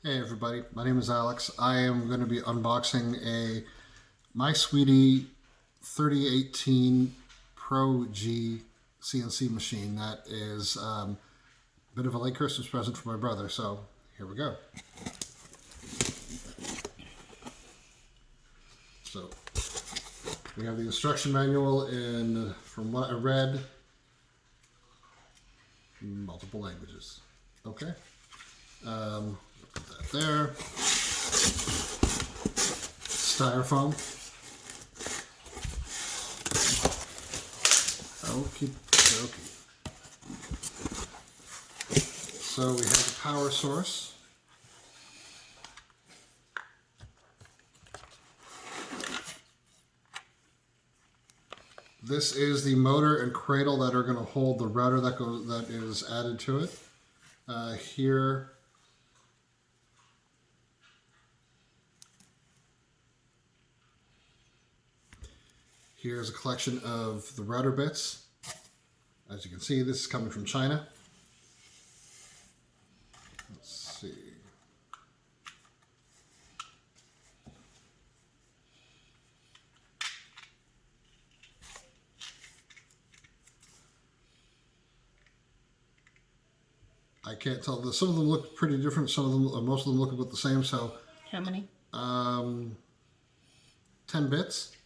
Hey everybody, my name is Alex. I am going to be unboxing a Mysweety 3018 Pro G CNC machine that is a bit of a late Christmas present for my brother, so here we go. So we have the instruction manual in, from what I read, multiple languages. Okay. Put that there. Styrofoam. Okie dokie. So we have the power source. This is the motor and cradle that are going to hold the router that is added to it. Here's a collection of the router bits. As you can see, this is coming from China. Let's see. I can't tell. Some of them look pretty different. Some of them, most of them look about the same. So, how many? 10 bits.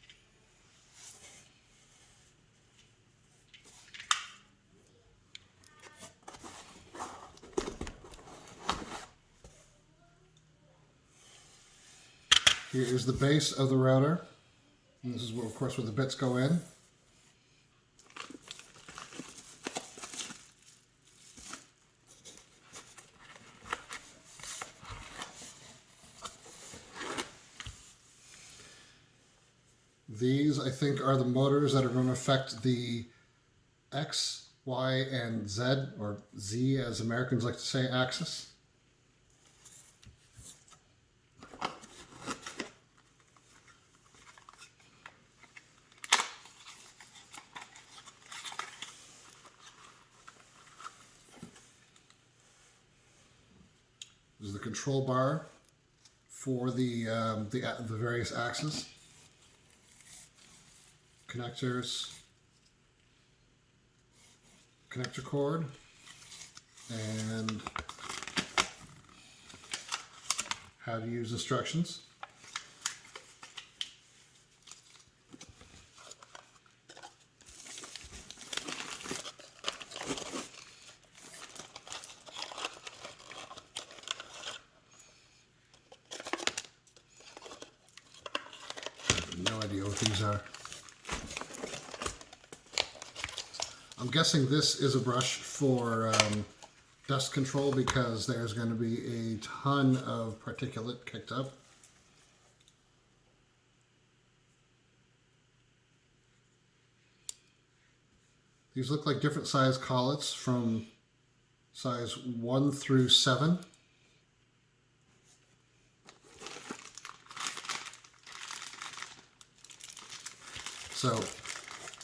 Here is the base of the router. And this is, of course, where the bits go in. These, I think, are the motors that are going to affect the X, Y, and Z, or Z as Americans like to say, axis. This is the control bar for the various axes. Connectors, connector cord, and how to use instructions. I have no idea what these are. I'm guessing this is a brush for dust control because there's going to be a ton of particulate kicked up. These look like different size collets from size 1 through 7. So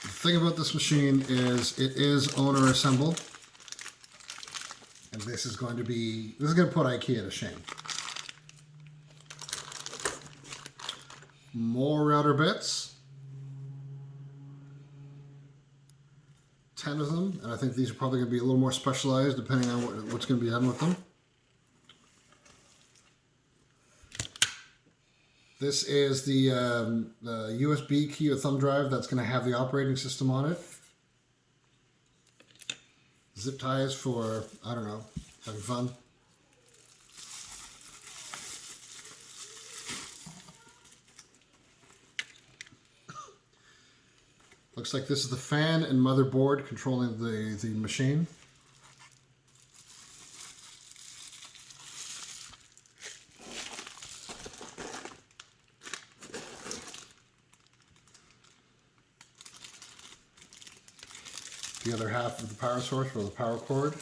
the thing about this machine is it is owner assembled, and this is going to put IKEA to shame. More router bits, 10 of them, and I think these are probably going to be a little more specialized depending on what's going to be done with them. This is the USB key or thumb drive that's going to have the operating system on it. Zip ties for, I don't know, having fun. Looks like this is the fan and motherboard controlling the machine. The other half of the power source or the power cord.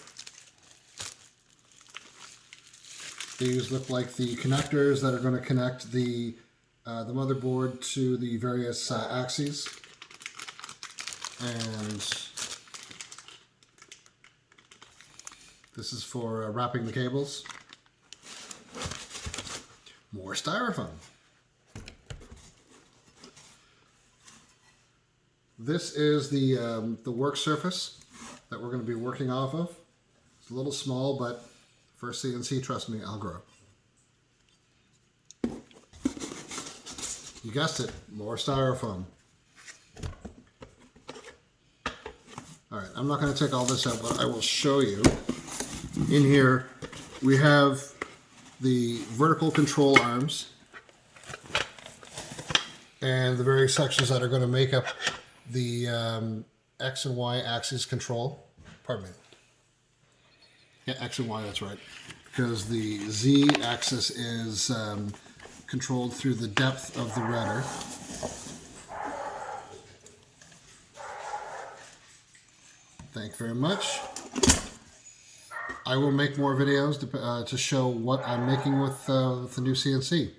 These look like the connectors that are going to connect the motherboard to the various axes. And this is for wrapping the cables. more styrofoam. This is the work surface that we're going to be working off of. It's a little small, but for CNC, trust me, I'll grow. You guessed it, more styrofoam. All right, I'm not going to take all this out, but I will show you. In here, we have the vertical control arms and the various sections that are going to make up the X and Y axis control. Pardon me. Yeah, X and Y, that's right. Because the Z axis is controlled through the depth of the rudder. Thank you very much. I will make more videos to show what I'm making with the new CNC.